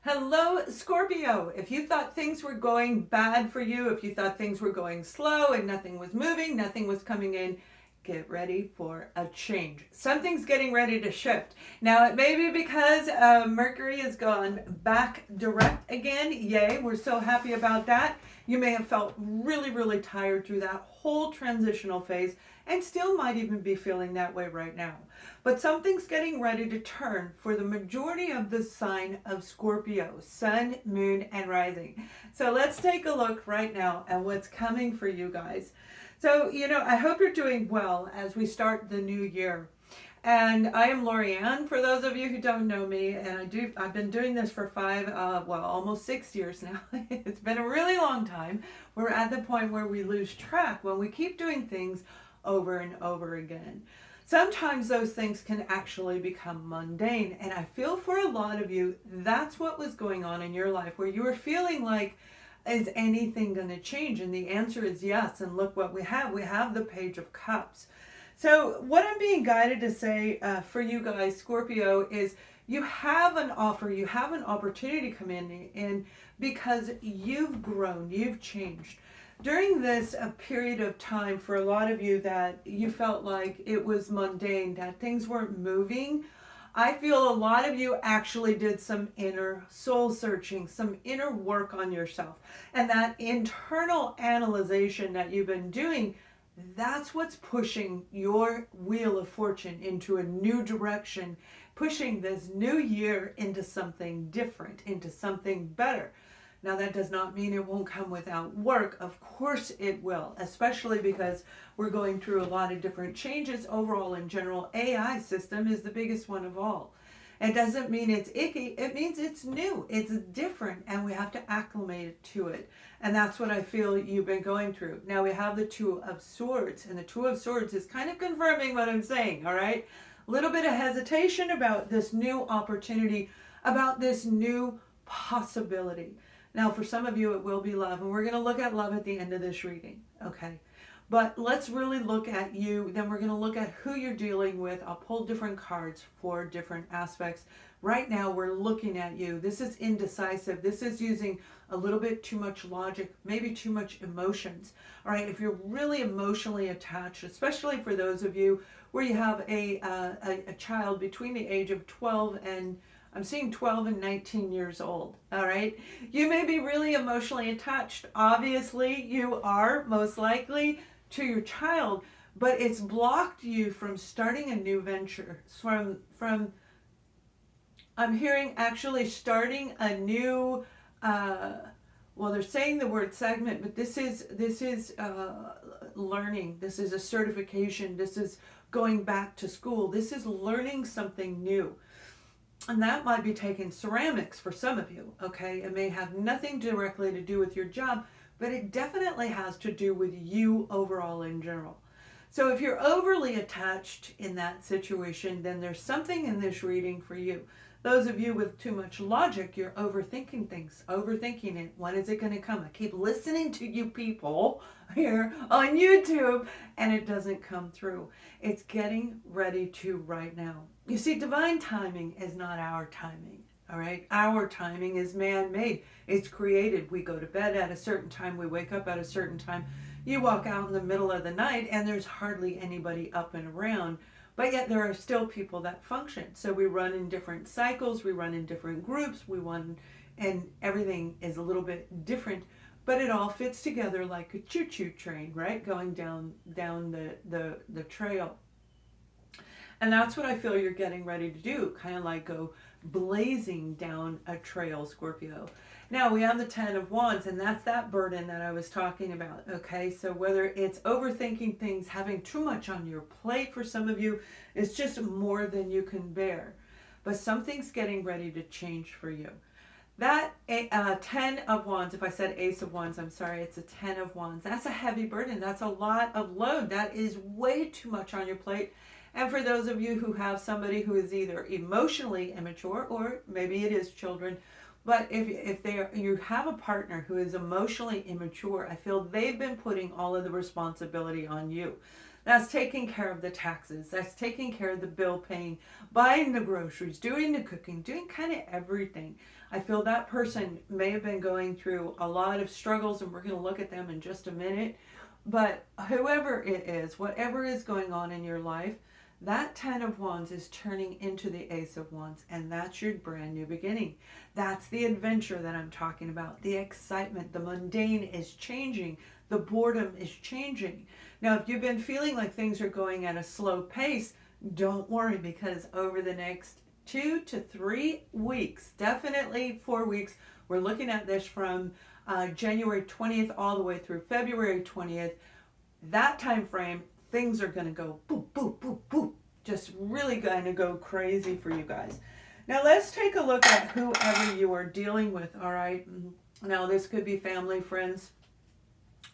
Hello, Scorpio. If you thought things were going bad for you, if you thought things were going slow and nothing was moving, nothing was coming in, get ready for a change. Something's getting ready to shift. Now, it may be because Mercury has gone back direct again. Yay, we're so happy about that. You may have felt really, really tired through that whole transitional phase and still might even be feeling that way right now. But something's getting ready to turn for the majority of the sign of Scorpio, sun, moon, and rising. So let's take a look right now at what's coming for you guys. So, I hope you're doing well as we start the new year. And I am Lorianne, for those of you who don't know me, and I've been doing this for almost 6 years now. It's been a really long time. We're at the point where we lose track when we keep doing things over and over again. Sometimes those things can actually become mundane, and I feel for a lot of you, that's what was going on in your life, where you were feeling like, is anything going to change? And the answer is yes. And look what we have. We have the Page of Cups. So what I'm being guided to say for you guys, Scorpio, is you have an offer, you have an opportunity to come in because you've grown, you've changed. During this period of time, for a lot of you that you felt like it was mundane, that things weren't moving, I feel a lot of you actually did some inner soul searching, some inner work on yourself. And that internal analyzation that you've been doing, that's what's pushing your wheel of fortune into a new direction, pushing this new year into something different, into something better. Now, that does not mean it won't come without work. Of course it will, especially because we're going through a lot of different changes overall in general. AI system is the biggest one of all. It doesn't mean it's icky. It means it's new. It's different, and we have to acclimate to it. And that's what I feel you've been going through. Now, we have the Two of Swords, and the Two of Swords is kind of confirming what I'm saying, all right? A little bit of hesitation about this new opportunity, about this new possibility. Now, for some of you, it will be love, and we're going to look at love at the end of this reading, okay? But let's really look at you. Then we're going to look at who you're dealing with. I'll pull different cards for different aspects. Right now, we're looking at you. This is indecisive. This is using a little bit too much logic, maybe too much emotions. All right, if you're really emotionally attached, especially for those of you where you have a child between the age of 12 and I'm seeing 12 and 19 years old, all right? You may be really emotionally attached. Obviously, you are most likely to your child, but it's blocked you from starting a new venture. From I'm hearing actually starting a new, they're saying the word segment, but this is learning. This is a certification. This is going back to school. This is learning something new. And that might be taking ceramics for some of you, okay? It may have nothing directly to do with your job, but it definitely has to do with you overall in general. So if you're overly attached in that situation, then there's something in this reading for you. Those of you with too much logic, you're overthinking things, overthinking it. When is it going to come? I keep listening to you people here on YouTube, and it doesn't come through. It's getting ready to right now. You see, divine timing is not our timing, all right? Our timing is man-made. It's created. We go to bed at a certain time. We wake up at a certain time. You walk out in the middle of the night, and there's hardly anybody up and around. But yet there are still people that function. So we run in different cycles, we run in different groups, and everything is a little bit different, but it all fits together like a choo-choo train, right? Going down the trail. And that's what I feel you're getting ready to do, kind of like go blazing down a trail, Scorpio. Now we have the Ten of Wands, and that's that burden that I was talking about, okay? So whether it's overthinking things, having too much on your plate for some of you, it's just more than you can bear. But something's getting ready to change for you. That Ten of Wands, if I said Ace of Wands, I'm sorry, it's a Ten of Wands. That's a heavy burden. That's a lot of load. That is way too much on your plate. And for those of you who have somebody who is either emotionally immature, or maybe it is children, but if you have a partner who is emotionally immature, I feel they've been putting all of the responsibility on you. That's taking care of the taxes. That's taking care of the bill paying, buying the groceries, doing the cooking, doing kind of everything. I feel that person may have been going through a lot of struggles, and we're going to look at them in just a minute. But whoever it is, whatever is going on in your life, that 10 of Wands is turning into the Ace of Wands, and that's your brand new beginning. That's the adventure that I'm talking about. The excitement, the mundane is changing. The boredom is changing. Now, if you've been feeling like things are going at a slow pace, don't worry, because over the next 2 to 3 weeks, definitely 4 weeks, we're looking at this from January 20th all the way through February 20th. That time frame, things are going to go boop, boop, boop, boop. Just really going to go crazy for you guys. Now, let's take a look at whoever you are dealing with, all right? Now, this could be family, friends.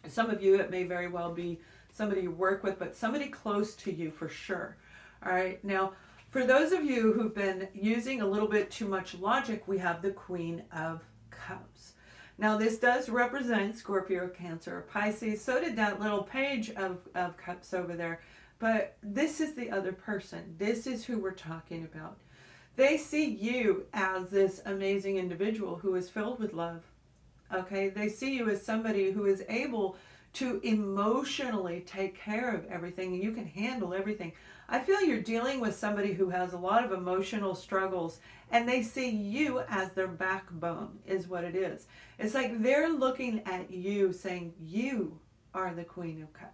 Some of you, it may very well be somebody you work with, but somebody close to you for sure. All right. Now, for those of you who've been using a little bit too much logic, we have the Queen of Cups. Now, this does represent Scorpio, Cancer, or Pisces. So did that little page of cups over there. But this is the other person. This is who we're talking about. They see you as this amazing individual who is filled with love. Okay? They see you as somebody who is able to emotionally take care of everything, and you can handle everything. I feel you're dealing with somebody who has a lot of emotional struggles, and they see you as their backbone, is what it is. It's like they're looking at you saying, you are the Queen of Cups.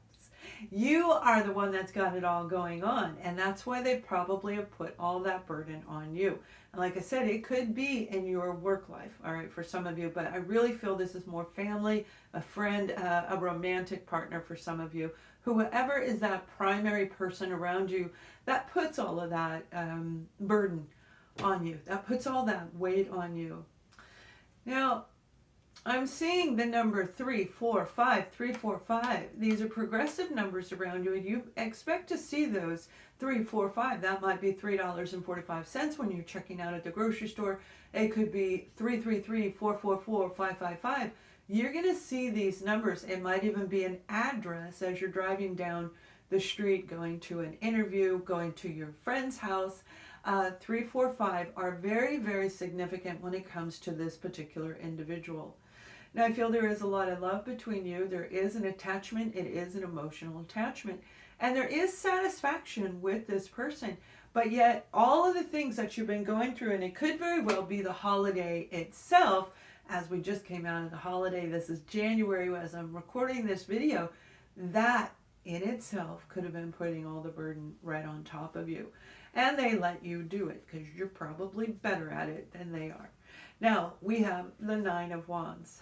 You are the one that's got it all going on, and that's why they probably have put all that burden on you. And like I said, it could be in your work life, all right, for some of you, but I really feel this is more family, a friend, a romantic partner for some of you. Whoever is that primary person around you, that puts all of that burden on you. That puts all that weight on you. Now, I'm seeing the number 3, 4, 5, 3, 4, 5. These are progressive numbers around you, and you expect to see those 3, 4, 5. That might be $3.45 when you're checking out at the grocery store. It could be 333, 444, 555. You're going to see these numbers. It might even be an address as you're driving down the street, going to an interview, going to your friend's house. 3, 4, 5 are very, very significant when it comes to this particular individual. Now, I feel there is a lot of love between you. There is an attachment. It is an emotional attachment. And there is satisfaction with this person. But yet, all of the things that you've been going through, and it could very well be the holiday itself, as we just came out of the holiday. This is January as I'm recording this video. That in itself could have been putting all the burden right on top of you. And they let you do it because you're probably better at it than they are. Now, we have the 9 of Wands.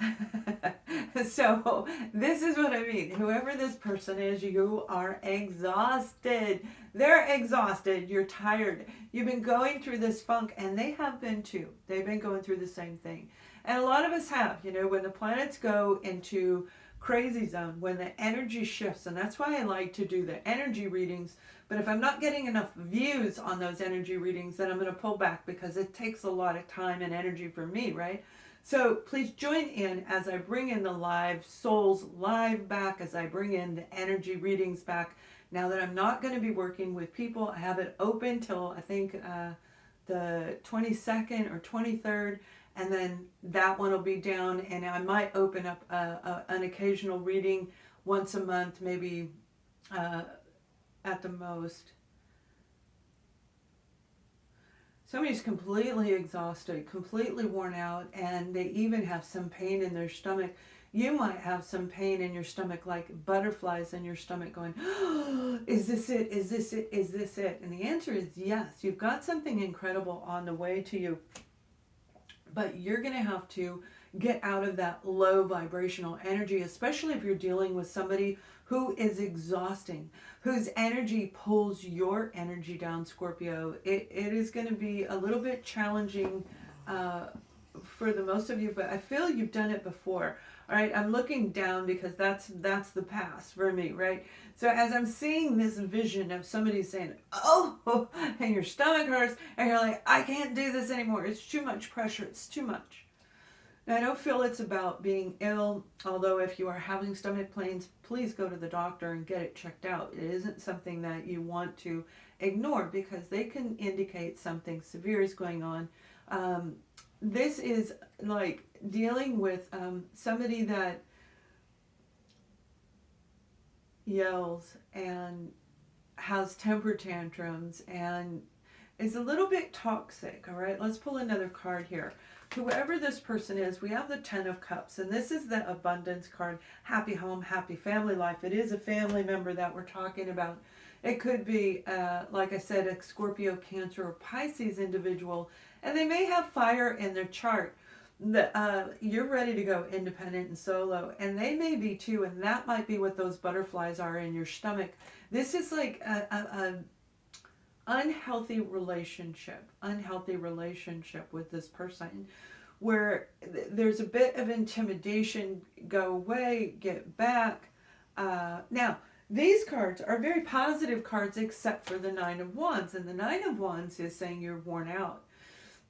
So, this is what I mean. Whoever this person is, you are exhausted. They're exhausted. You're tired. You've been going through this funk, and they have been too. They've been going through the same thing. And a lot of us have, when the planets go into crazy zone, when the energy shifts, and that's why I like to do the energy readings. But if I'm not getting enough views on those energy readings, then I'm going to pull back because it takes a lot of time and energy for me, right? So please join in as I bring in the live souls live back, as I bring in the energy readings back. Now that I'm not going to be working with people, I have it open till I think the 22nd or 23rd. And then that one will be down, and I might open up an occasional reading once a month, maybe at the most. Somebody's completely exhausted, completely worn out, and they even have some pain in their stomach. You might have some pain in your stomach, like butterflies in your stomach going, oh, is this it? Is this it? Is this it? And the answer is yes. You've got something incredible on the way to you. But you're going to have to get out of that low vibrational energy, especially if you're dealing with somebody who is exhausting, whose energy pulls your energy down, Scorpio. It is going to be a little bit challenging for the most of you, but I feel you've done it before. All right, I'm looking down because that's the past for me, right? So as I'm seeing this vision of somebody saying, oh, and your stomach hurts, and you're like, I can't do this anymore. It's too much pressure. It's too much. Now, I don't feel it's about being ill, although if you are having stomach pains, please go to the doctor and get it checked out. It isn't something that you want to ignore because they can indicate something severe is going on. this is like dealing with somebody that yells and has temper tantrums and is a little bit toxic. All right, let's pull another card here. Whoever this person is, we have the Ten of Cups, and this is the abundance card. Happy home, happy family life. It is a family member that we're talking about. It could be, like I said, a Scorpio, Cancer, or Pisces individual, and they may have fire in their chart. You're ready to go independent and solo, and they may be too, and that might be what those butterflies are in your stomach. This is like a unhealthy relationship with this person, where there's a bit of intimidation. Go away, get back. Now, these cards are very positive cards except for the Nine of Wands, and the Nine of Wands is saying you're worn out.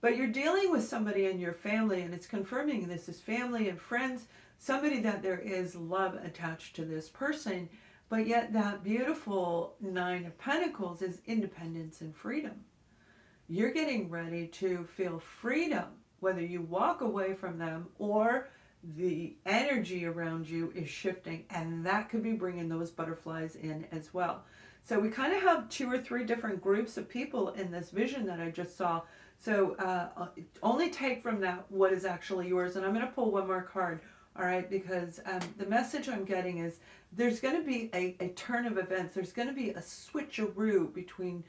But you're dealing with somebody in your family, and it's confirming this is family and friends, somebody that there is love attached to this person, but yet that beautiful Nine of Pentacles is independence and freedom. You're getting ready to feel freedom, whether you walk away from them or the energy around you is shifting, and that could be bringing those butterflies in as well. So we kind of have 2 or 3 different groups of people in this vision that I just saw. So only take from that what is actually yours. And I'm going to pull one more card, all right, because the message I'm getting is there's going to be a turn of events. There's going to be a switcheroo between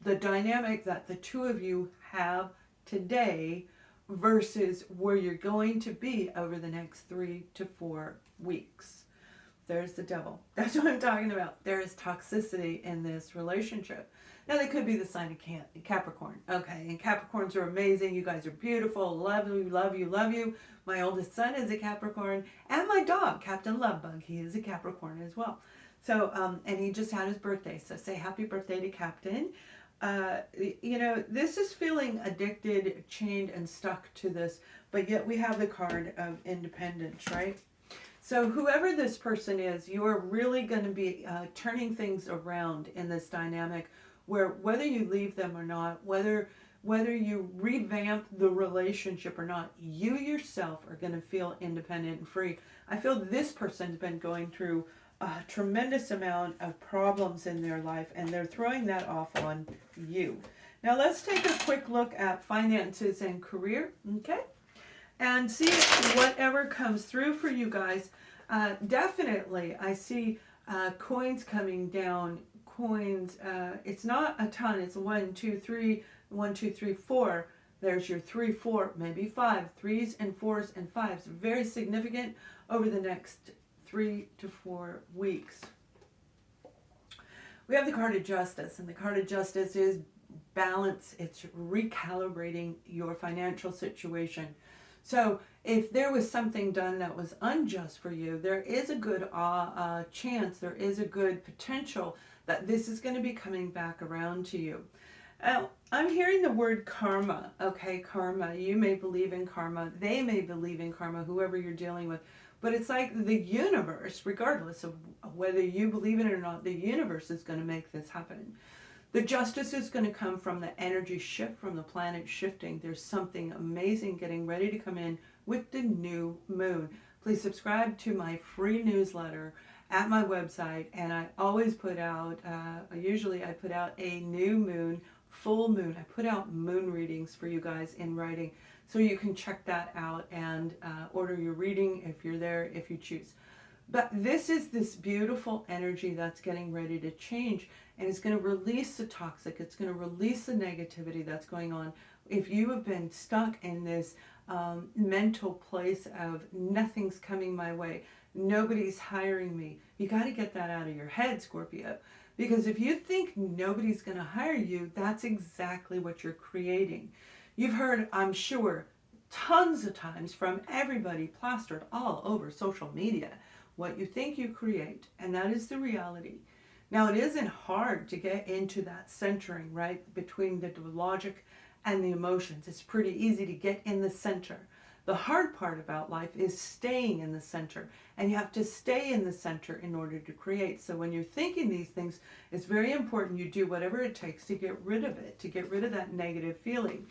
the dynamic that the two of you have today versus where you're going to be over the next 3 to 4 weeks. There's the devil. That's what I'm talking about. There is toxicity in this relationship. Now, they could be the sign of Capricorn. Okay, and Capricorns are amazing. You guys are beautiful. Love you, love you, love you. My oldest son is a Capricorn. And my dog, Captain Lovebug, he is a Capricorn as well. So, and he just had his birthday. So say happy birthday to Captain. You know, this is feeling addicted, chained, and stuck to this. But yet we have the card of independence, right? So whoever this person is, you are really going to be turning things around in this dynamic, where whether you leave them or not, whether you revamp the relationship or not, you yourself are going to feel independent and free. I feel this person's been going through a tremendous amount of problems in their life, and they're throwing that off on you. Now let's take a quick look at finances and career, okay? And see whatever comes through for you guys. Definitely, I see coins coming down. Coins, it's not a ton. It's 1, 2, 3, 1, 2, 3, 4. There's your 3, 4, maybe 5. 3s and 4s and 5s. Very significant over the next 3 to 4 weeks. We have the card of justice, and the card of justice is balance. It's recalibrating your financial situation. So if there was something done that was unjust for you, there is a good chance, there is a good potential that this is going to be coming back around to you. I'm hearing the word karma. Okay, karma. You may believe in karma. They may believe in karma, whoever you're dealing with. But it's like the universe, regardless of whether you believe in it or not, the universe is going to make this happen. The justice is going to come from the energy shift, from the planet shifting. There's something amazing getting ready to come in with the new moon. Please subscribe to my free newsletter at my website, and I always put out, usually I put out a new moon, full moon. I put out moon readings for you guys in writing, so you can check that out and order your reading if you're there, if you choose. But this is this beautiful energy that's getting ready to change, and it's going to release the toxic. It's going to release the negativity that's going on. If you have been stuck in this mental place of nothing's coming my way, nobody's hiring me, you got to get that out of your head, Scorpio. Because if you think nobody's going to hire you, that's exactly what you're creating. You've heard, I'm sure, tons of times from everybody plastered all over social media, what you think you create, and that is the reality. Now, it isn't hard to get into that centering, right, between the logic and the emotions. It's pretty easy to get in the center. The hard part about life is staying in the center, and you have to stay in the center in order to create. So when you're thinking these things, it's very important you do whatever it takes to get rid of it, to get rid of that negative feeling.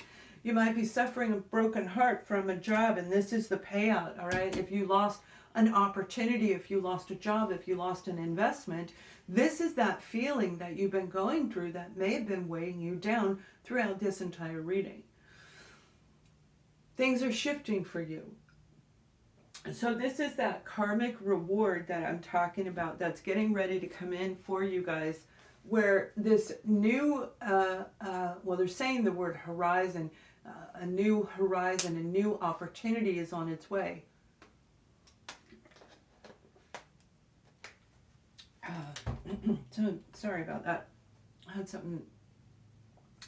You might be suffering a broken heart from a job, and this is the payout, all right? If you lost an opportunity, if you lost a job, if you lost an investment, this is that feeling that you've been going through that may have been weighing you down throughout this entire reading. Things are shifting for you. So this is that karmic reward that I'm talking about that's getting ready to come in for you guys, where this new, well, they're saying the word horizon, a new horizon, a new opportunity is on its way. So sorry about that. I had something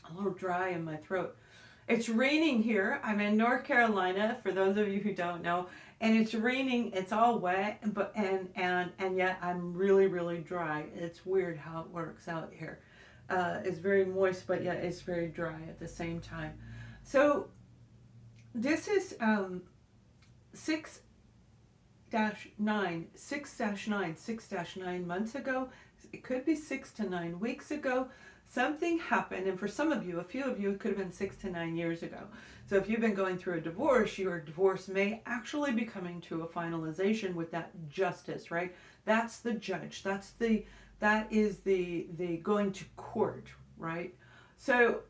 a little dry in my throat. It's raining here. I'm in North Carolina, for those of you who don't know, and it's raining. It's all wet, but and yet I'm really, really dry. It's weird how it works out here. It's very moist, but yet it's very dry at the same time. So this is 6-9 months ago. It could be 6 to 9 weeks ago. Something happened, and for some of you, a few of you, it could have been 6 to 9 years ago. So if you've been going through a divorce, your divorce may actually be coming to a finalization with that justice, right? That's the judge. That is the going to court, right? So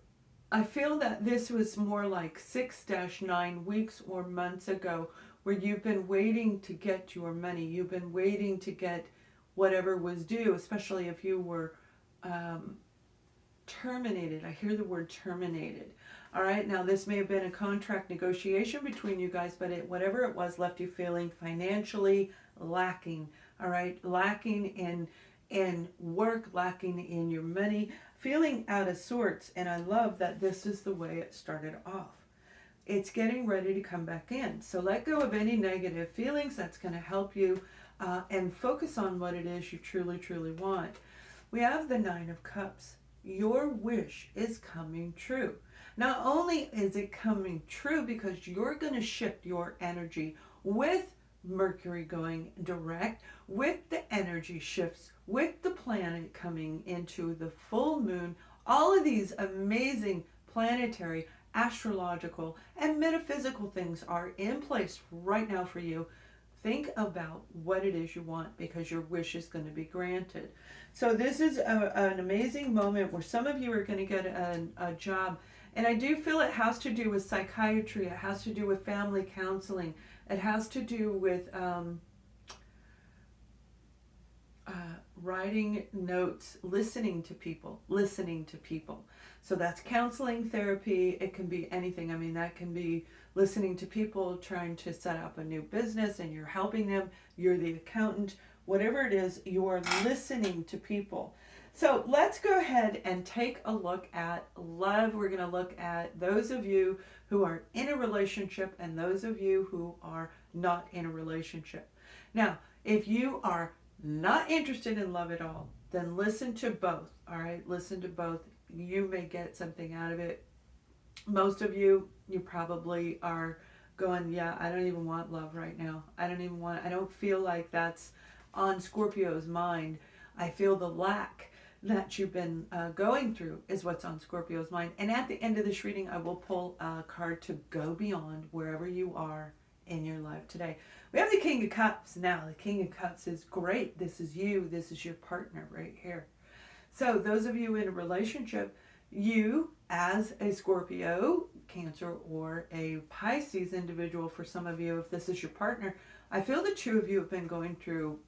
I feel that this was more like 6-9 weeks or months ago, where you've been waiting to get your money. You've been waiting to get whatever was due, especially if you were terminated. I hear the word terminated. All right, now this may have been a contract negotiation between you guys, but whatever it was left you feeling financially lacking. All right, lacking in work, lacking in your money, feeling out of sorts. And I love that this is the way it started off. It's getting ready to come back in. So let go of any negative feelings. That's going to help you and focus on what it is you truly, truly want. We have the 9 of Cups. Your wish is coming true. Not only is it coming true because you're going to shift your energy with Mercury going direct, with the energy shifts, with the planet coming into the full moon, all of these amazing planetary, astrological, and metaphysical things are in place right now for you. Think about what it is you want, because your wish is going to be granted. So this is an amazing moment where some of you are going to get a job. And I do feel it has to do with psychiatry. It has to do with family counseling. It has to do with writing notes, listening to people. So that's counseling, therapy. It can be anything. I mean, that can be listening to people trying to set up a new business and you're helping them. You're the accountant. Whatever it is, you are listening to people. So let's go ahead and take a look at love. We're going to look at those of you who are in a relationship and those of you who are not in a relationship. Now, if you are not interested in love at all, then listen to both. All right, listen to both. You may get something out of it. Most of you probably are going, yeah, I don't even want love right now. I don't feel like that's on Scorpio's mind. I feel the lack that you've been going through is what's on Scorpio's mind. And at the end of this reading, I will pull a card to go beyond wherever you are in your life today. We have the King of Cups now. The King of Cups is great. This is you. This is your partner right here. So those of you in a relationship, you as a Scorpio, Cancer, or a Pisces individual, for some of you, if this is your partner, I feel the two of you have been going through,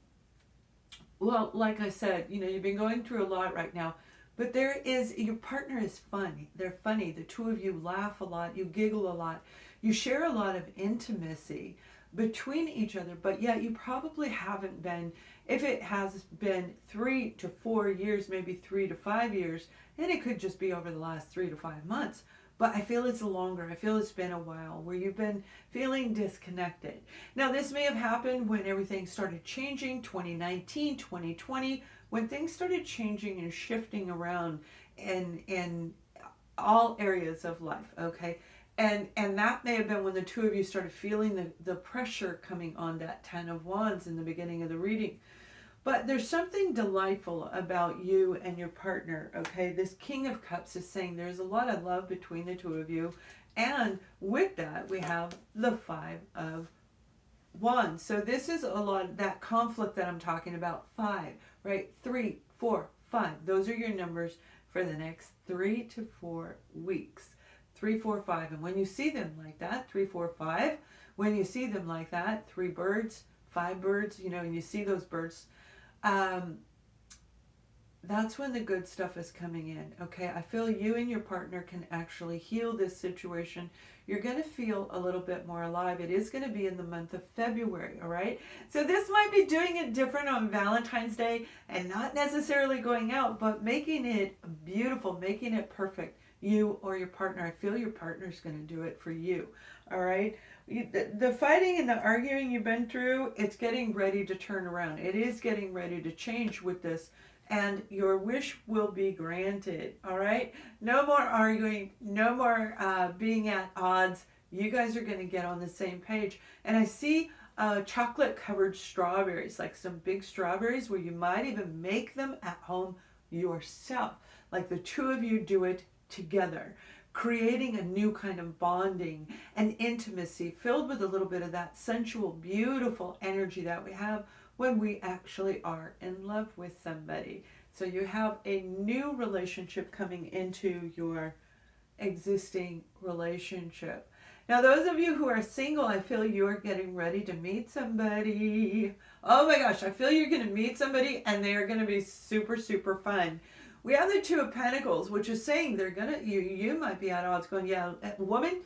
well, like I said, you've been going through a lot right now, but your partner is funny. They're funny. The two of you laugh a lot. You giggle a lot. You share a lot of intimacy between each other, but yet you probably haven't been, if it has been 3 to 4 years, maybe 3 to 5 years, and it could just be over the last 3 to 5 months. But I feel it's longer. I feel it's been a while where you've been feeling disconnected. Now, this may have happened when everything started changing, 2019, 2020, when things started changing and shifting around in all areas of life, okay? And that may have been when the two of you started feeling the pressure coming on that 10 of Wands in the beginning of the reading. But there's something delightful about you and your partner, okay? This King of Cups is saying there's a lot of love between the two of you, And with that, we have the Five of Wands. So this is a lot of that conflict that I'm talking about. 5, right? 3, 4, 5. Those are your numbers for the next 3 to 4 weeks. 3, 4, 5. And when you see them like that, 3, 4, 5, when you see them like that, 3 birds, 5 birds, you know, and you see those birds, that's when the good stuff is coming in. Okay, I feel you and your partner can actually heal this situation. You're going to feel a little bit more alive. It is going to be in the month of February, all right? So this might be doing it different on Valentine's Day and not necessarily going out, but making it beautiful, making it perfect. You or your partner. I feel your partner's going to do it for you, all right? The fighting and the arguing you've been through, it's getting ready to turn around. It is getting ready to change with this. And your wish will be granted, all right? No more arguing, no more being at odds. You guys are going to get on the same page. And I see chocolate-covered strawberries, like some big strawberries where you might even make them at home yourself. Like the two of you do it together, creating a new kind of bonding and intimacy filled with a little bit of that sensual, beautiful energy that we have when we actually are in love with somebody. So you have a new relationship coming into your existing relationship. Now, those of you who are single, I feel you're getting ready to meet somebody. Oh my gosh, I feel you're going to meet somebody and they are going to be super, super fun. We have the Two of Pentacles, which is saying they're going to, you might be at odds going, yeah, woman,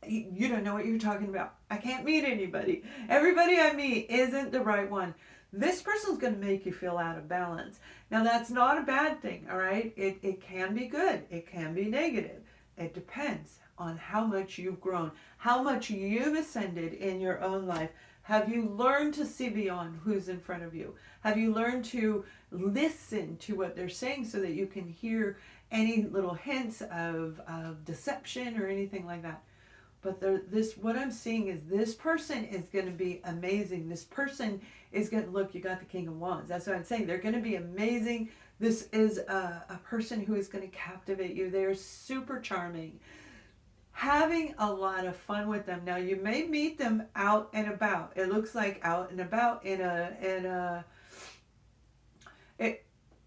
you don't know what you're talking about. I can't meet anybody. Everybody I meet isn't the right one. This person's going to make you feel out of balance. Now, that's not a bad thing, all right? It can be good. It can be negative. It depends on how much you've grown, how much you've ascended in your own life. Have you learned to see beyond who's in front of you? Have you learned to listen to what they're saying so that you can hear any little hints of deception or anything like that? But what I'm seeing is this person is going to be amazing. This person is going to, look, you got the King of Wands. That's what I'm saying. They're going to be amazing. This is a person who is going to captivate you. They're super charming. Having a lot of fun with them. Now, you may meet them out and about. It looks like out and about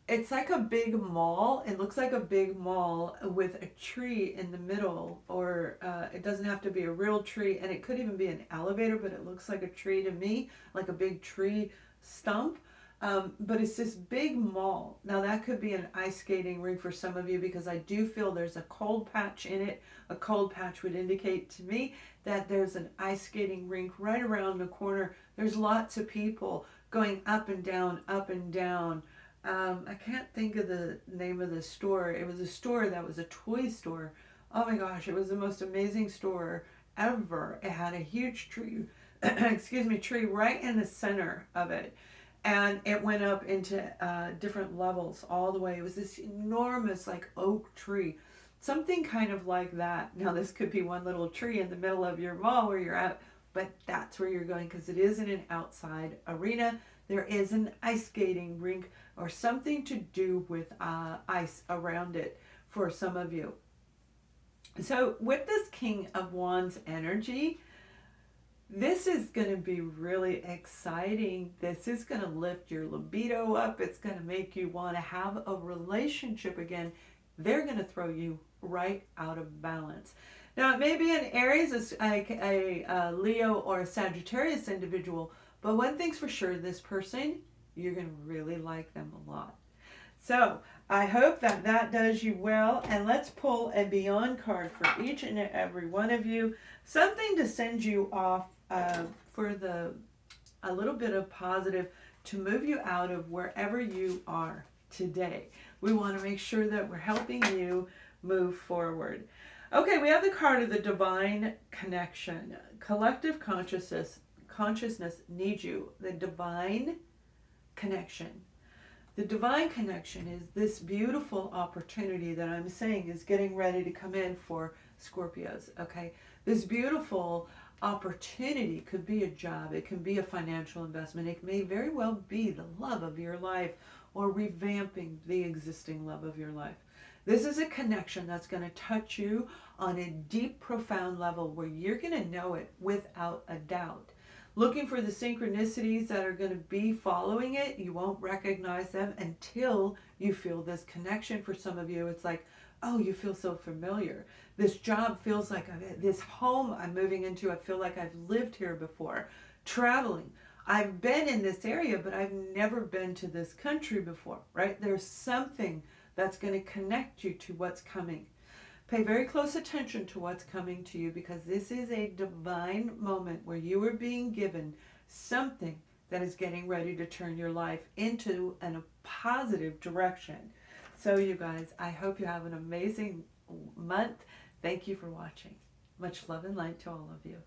it's like a big mall. It looks like a big mall with a tree in the middle, or it doesn't have to be a real tree, and it could even be an elevator, but it looks like a tree to me, like a big tree stump. But it's this big mall. Now that could be an ice skating rink for some of you, because I do feel there's a cold patch in it. A cold patch would indicate to me that there's an ice skating rink right around the corner. There's lots of people going up and down, up and down. I can't think of the name of the store. It was a store that was a toy store. Oh my gosh, it was the most amazing store ever. It had a huge tree, tree right in the center of it. And it went up into different levels all the way. It was this enormous like oak tree. Something kind of like that. Now this could be one little tree in the middle of your mall where you're at, but that's where you're going, because it is in an outside arena. There is an ice skating rink or something to do with ice around it for some of you. So with this King of Wands energy, this is going to be really exciting. This is going to lift your libido up. It's going to make you want to have a relationship again. They're going to throw you right out of balance. Now, it may be an Aries, a Leo, or a Sagittarius individual, but one thing's for sure, this person, you're going to really like them a lot. So I hope that that does you well. And let's pull a Beyond card for each and every one of you. Something to send you off for a little bit of positive to move you out of wherever you are today. We want to make sure that we're helping you move forward. Okay, we have the card of the Divine Connection. Collective consciousness needs you. The Divine Connection. The Divine Connection is this beautiful opportunity that I'm saying is getting ready to come in for Scorpios, okay? This beautiful opportunity could be a job. It can be a financial investment. It may very well be the love of your life or revamping the existing love of your life. This is a connection that's going to touch you on a deep, profound level where you're going to know it without a doubt. Looking for the synchronicities that are going to be following it, you won't recognize them until you feel this connection. For some of you, it's like, oh, you feel so familiar. This job feels like this home I'm moving into, I feel like I've lived here before. Traveling, I've been in this area, but I've never been to this country before, right? There's something that's going to connect you to what's coming. Pay very close attention to what's coming to you, because this is a divine moment where you are being given something that is getting ready to turn your life into a positive direction. So you guys, I hope you have an amazing month. Thank you for watching. Much love and light to all of you.